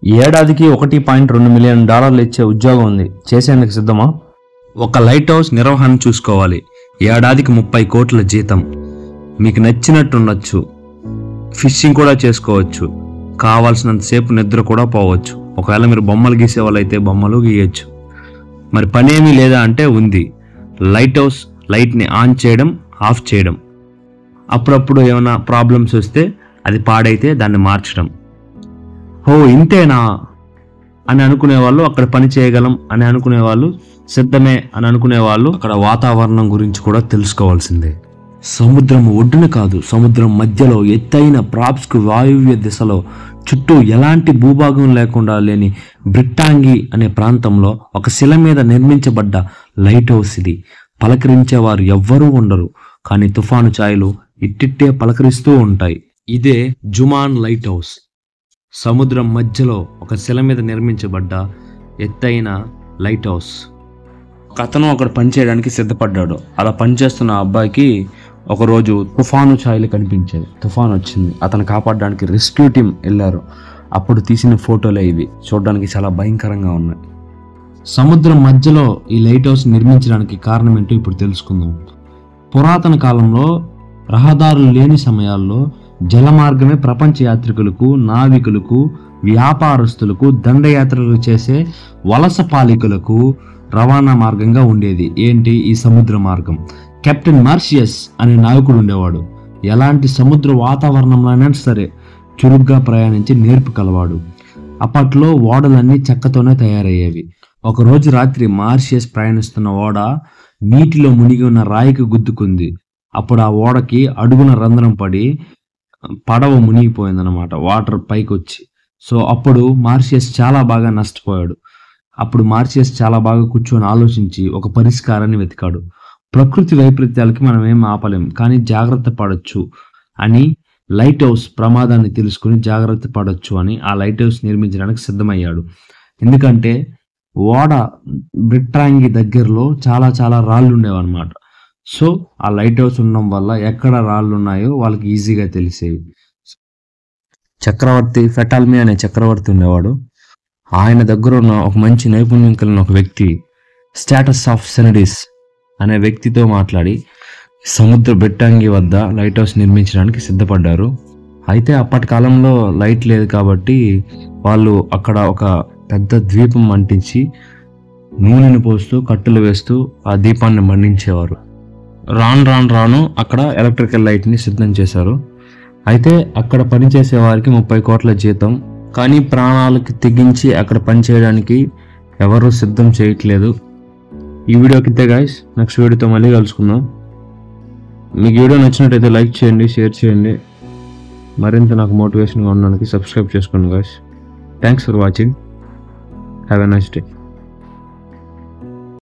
ఏడాదికి $1.2 మిలియన్ ఇచ్చే ఉద్యోగం ఉంది. చేసేందుకు సిద్ధమా? ఒక లైట్ హౌస్ నిర్వహణ చూసుకోవాలి. ఏడాదికి 30 కోట్ల జీతం. మీకు నచ్చినట్టు ఉండొచ్చు. ఫిషింగ్ కూడా చేసుకోవచ్చు. కావాల్సినంతసేపు నిద్ర కూడా పోవచ్చు. ఒకవేళ మీరు బొమ్మలు గీసే వాళ్ళైతే బొమ్మలు గీయచ్చు. మరి పనేమీ లేదా అంటే ఉంది. లైట్ హౌస్ లైట్ని ఆన్ చేయడం, ఆఫ్ చేయడం. అప్పుడప్పుడు ఏమైనా ప్రాబ్లమ్స్ వస్తే అది పాడైతే దాన్ని మార్చడం. ఓ ఇంతేనా అని అనుకునే వాళ్ళు, అక్కడ పని చేయగలం అని అనుకునే వాళ్ళు, సిద్ధమే అని అనుకునే వాళ్ళు అక్కడ వాతావరణం గురించి కూడా తెలుసుకోవాల్సిందే. సముద్రం ఒడ్డున కాదు, సముద్రం మధ్యలో ఎత్తైన ప్రాప్స్కు వాయువ్య దిశలో చుట్టూ ఎలాంటి భూభాగం లేకుండా లేని బ్రిట్టాంగి అనే ప్రాంతంలో ఒక శిల మీద నిర్మించబడ్డ లైట్ హౌస్ ఇది. పలకరించేవారు ఎవ్వరూ ఉండరు, కానీ తుఫాను ఛాయలు ఇట్టిట్టే పలకరిస్తూ ఉంటాయి. ఇదే జుమాన్ లైట్ హౌస్. సముద్రం మధ్యలో ఒక శిల మీద నిర్మించబడ్డ ఎత్తైన లైట్ హౌస్. ఒక అతను అక్కడ పనిచేయడానికి సిద్ధపడ్డాడు. అలా పనిచేస్తున్న అబ్బాయికి ఒకరోజు తుఫాను ఛాయలు కనిపించాయి. తుఫాను వచ్చింది. అతను కాపాడడానికి రెస్క్యూ టీం వెళ్ళారు. అప్పుడు తీసిన ఫోటోలే ఇవి. చూడడానికి చాలా భయంకరంగా ఉన్నాయి. సముద్రం మధ్యలో ఈ లైట్ హౌస్ నిర్మించడానికి కారణం ఏంటో ఇప్పుడు తెలుసుకుందాం. పురాతన కాలంలో రహదారులు లేని సమయాల్లో జలమార్గమే ప్రపంచ యాత్రికులకు, నావికులకు, వ్యాపారస్తులకు, దండయాత్రలు చేసే వలస పాలికులకు రవాణా మార్గంగా ఉండేది. ఏంటి ఈ సముద్ర మార్గం? కెప్టెన్ మార్షియస్ అనే నావికుడు ఉండేవాడు. ఎలాంటి సముద్ర వాతావరణంలోనైనా సరే చురుగ్గా ప్రయాణించి నేర్పు కలవాడు. అప్పట్లో ఓడలన్నీ చెక్కతోనే తయారయ్యేవి. ఒకరోజు రాత్రి మార్షియస్ ప్రయాణిస్తున్న ఓడ నీటిలో మునిగి ఉన్న రాయికి గుద్దుకుంది. అప్పుడు ఆ ఓడకి అడుగున రంధ్రం పడి పడవ మునిగిపోయిందనమాట, వాటర్ పైకి వచ్చి. సో అప్పుడు మార్షియస్ చాలా బాగా నష్టపోయాడు. అప్పుడు మార్షియస్ చాలా బాగా కూర్చొని ఆలోచించి ఒక పరిష్కారాన్ని వెతికాడు. ప్రకృతి వైపరీత్యాలకి మనం ఏం ఆపలేం, కానీ జాగ్రత్త పడవచ్చు అని, లైట్ హౌస్ ప్రమాదాన్ని తెలుసుకుని జాగ్రత్త పడవచ్చు అని ఆ లైట్ హౌస్ నిర్మించడానికి సిద్ధమయ్యాడు. ఎందుకంటే ఓడ బ్రిట్టాంగి దగ్గరలో చాలా రాళ్ళు ఉండేవన్నమాట. సో ఆ లైట్ హౌస్ ఉండడం వల్ల ఎక్కడ రాళ్ళు ఉన్నాయో వాళ్ళకి ఈజీగా తెలిసేవి. చక్రవర్తి ఫెటాల్మీ అనే చక్రవర్తి ఉండేవాడు. ఆయన దగ్గర ఉన్న ఒక మంచి నైపుణ్యం కలిగిన ఒక వ్యక్తి స్టేటస్ ఆఫ్ సెనడిస్ అనే వ్యక్తితో మాట్లాడి సముద్ర బ్రిట్టాంగి వద్ద లైట్ హౌస్ నిర్మించడానికి సిద్ధపడ్డారు. అయితే అప్పటి కాలంలో లైట్ లేదు కాబట్టి వాళ్ళు అక్కడ ఒక పెద్ద ద్వీపం అంటించి నూనెను పోస్తూ కట్టెలు వేస్తూ ఆ దీపాన్ని మండించేవారు. రాను అక్కడ ఎలక్ట్రికల్ లైట్ని సిద్ధం చేశారు. అయితే అక్కడ పనిచేసే వారికి 30 కోట్ల జీతం. కానీ ప్రాణాలకి తెగించి అక్కడ పని చేయడానికి ఎవరూ సిద్ధం చేయట్లేదు. ఈ వీడియోకి ఇంతే గాయ్స్. నెక్స్ట్ వీడియోతో మళ్ళీ కలుసుకుందాం. మీకు వీడియో నచ్చినట్టయితే లైక్ చేయండి, షేర్ చేయండి. మరింత నాకు మోటివేషన్గా ఉండడానికి సబ్స్క్రైబ్ చేసుకోండి guys. Thanks for watching. Have a nice day.